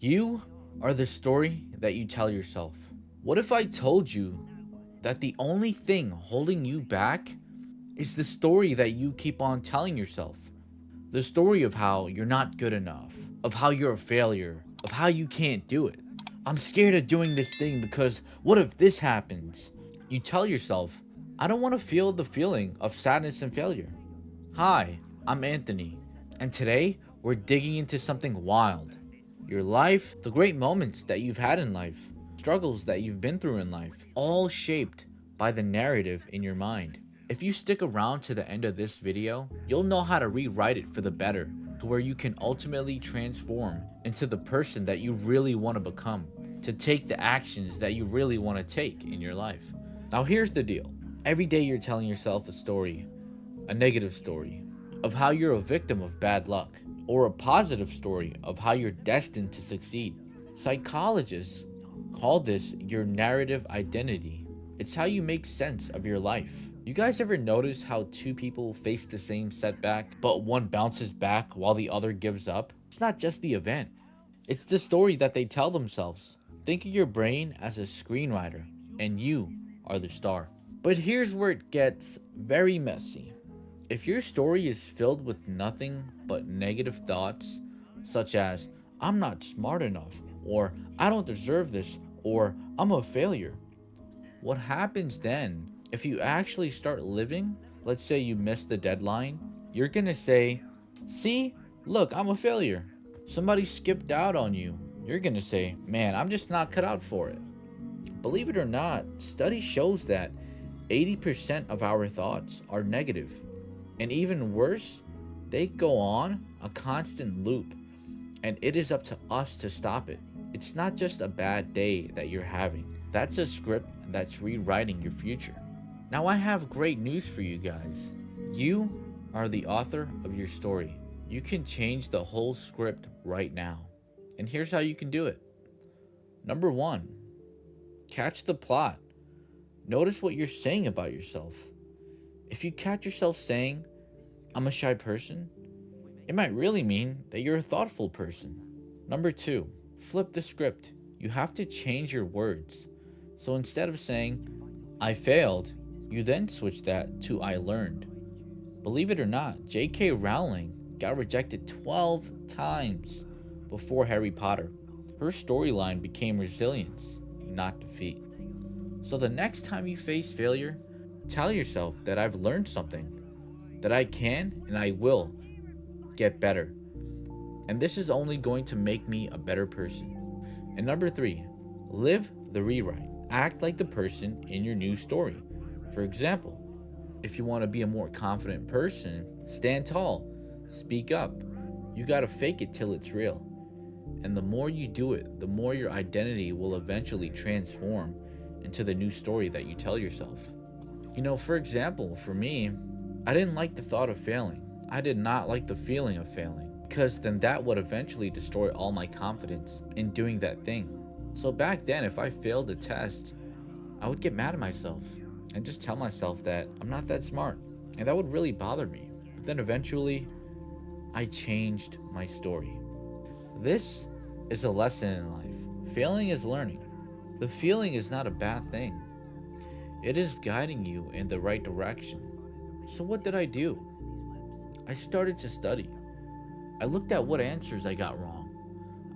You are the story that you tell yourself. What if I told you that the only thing holding you back is the story that you keep on telling yourself? The story of how you're not good enough, of how you're a failure, of how you can't do it. I'm scared of doing this thing because what if this happens? You tell yourself, I don't want to feel the feeling of sadness and failure. Hi, I'm Anthony, and today we're digging into something wild. Your life, the great moments that you've had in life, struggles that you've been through in life, all shaped by the narrative in your mind. If you stick around to the end of this video, you'll know how to rewrite it for the better, to where you can ultimately transform into the person that you really want to become, to take the actions that you really want to take in your life. Now here's the deal. Every day you're telling yourself a story, a negative story, of how you're a victim of bad luck, or a positive story of how you're destined to succeed. Psychologists call this your narrative identity. It's how you make sense of your life. You guys ever notice how two people face the same setback, but one bounces back while the other gives up? It's not just the event, it's the story that they tell themselves. Think of your brain as a screenwriter, and you are the star. But here's where it gets very messy. If your story is filled with nothing but negative thoughts, such as, I'm not smart enough, or I don't deserve this, or I'm a failure, what happens then? If you actually start living, let's say you missed the deadline, you're gonna say, see, look, I'm a failure. Somebody skipped out on you. You're gonna say, man, I'm just not cut out for it. Believe it or not, study shows that 80% of our thoughts are negative. And even worse, they go on a constant loop, and it is up to us to stop it. It's not just a bad day that you're having. That's a script that's rewriting your future. Now I have great news for you guys. You are the author of your story. You can change the whole script right now. And here's how you can do it. Number 1, catch the plot. Notice what you're saying about yourself. If you catch yourself saying, I'm a shy person, it might really mean that you're a thoughtful person. Number 2, flip the script. You have to change your words. So instead of saying, I failed, you then switch that to I learned. Believe it or not, J.K. Rowling got rejected 12 times before Harry Potter. Her storyline became resilience, not defeat. So the next time you face failure, tell yourself that I've learned something, that I can and I will get better. And this is only going to make me a better person. And number 3, live the rewrite. Act like the person in your new story. For example, if you want to be a more confident person, stand tall, speak up. You gotta fake it till it's real. And the more you do it, the more your identity will eventually transform into the new story that you tell yourself. For example, for me, I didn't like the thought of failing. I did not like the feeling of failing, because then that would eventually destroy all my confidence in doing that thing. So back then, if I failed a test, I would get mad at myself and just tell myself that I'm not that smart, and that would really bother me. But then eventually, I changed my story. This is a lesson in life. Failing is learning. The feeling is not a bad thing. It is guiding you in the right direction. So what did I do? I started to study. I looked at what answers I got wrong.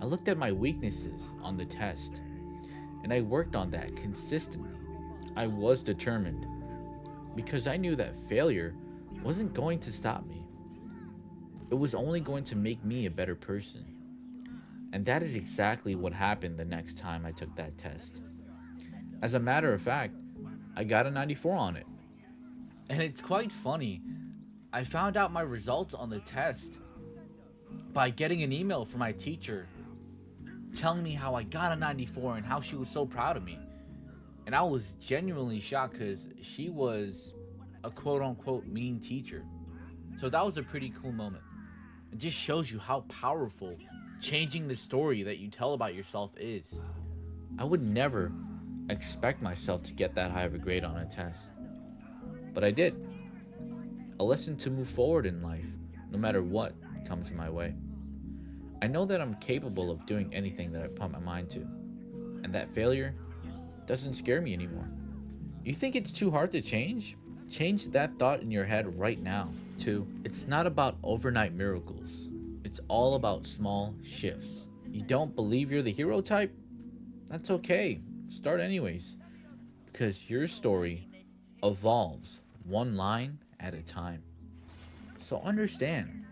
I looked at my weaknesses on the test, and I worked on that consistently. I was determined, because I knew that failure wasn't going to stop me. It was only going to make me a better person. And that is exactly what happened the next time I took that test. As a matter of fact, I got a 94 on it. And it's quite funny. I found out my results on the test by getting an email from my teacher telling me how I got a 94 and how she was so proud of me. And I was genuinely shocked because she was a quote unquote mean teacher. So that was a pretty cool moment. It just shows you how powerful changing the story that you tell about yourself is. I would never expect myself to get that high of a grade on a test, but I did. A lesson to move forward in life, no matter what comes my way. I know that I'm capable of doing anything that I put my mind to, and that failure doesn't scare me anymore. You think it's too hard to change? Change that thought in your head right now. 2. It's not about overnight miracles. It's all about small shifts. You don't believe you're the hero type? That's okay. Start anyways. Because your story evolves one line at a time. So understand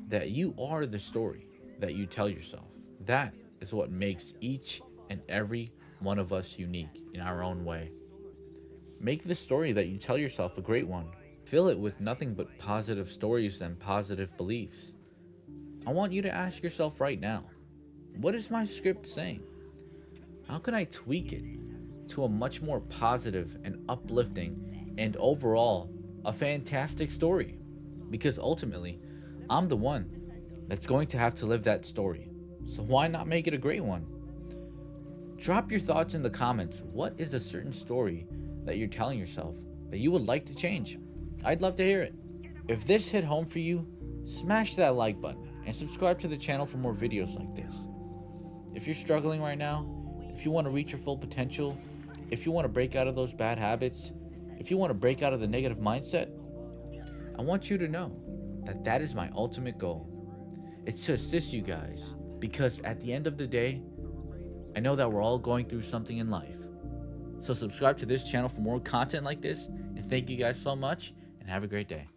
that you are the story that you tell yourself. That is what makes each and every one of us unique in our own way. Make the story that you tell yourself a great one. Fill it with nothing but positive stories and positive beliefs. I want you to ask yourself right now, what is my script saying? How can I tweak it to a much more positive and uplifting and overall a fantastic story? Because ultimately, I'm the one that's going to have to live that story. So why not make it a great one? Drop your thoughts in the comments. What is a certain story that you're telling yourself that you would like to change? I'd love to hear it. If this hit home for you, smash that like button and subscribe to the channel for more videos like this. If you're struggling right now, if you want to reach your full potential, if you want to break out of those bad habits, if you want to break out of the negative mindset, I want you to know that that is my ultimate goal. It's to assist you guys, because at the end of the day, I know that we're all going through something in life. So subscribe to this channel for more content like this, and thank you guys so much, and have a great day.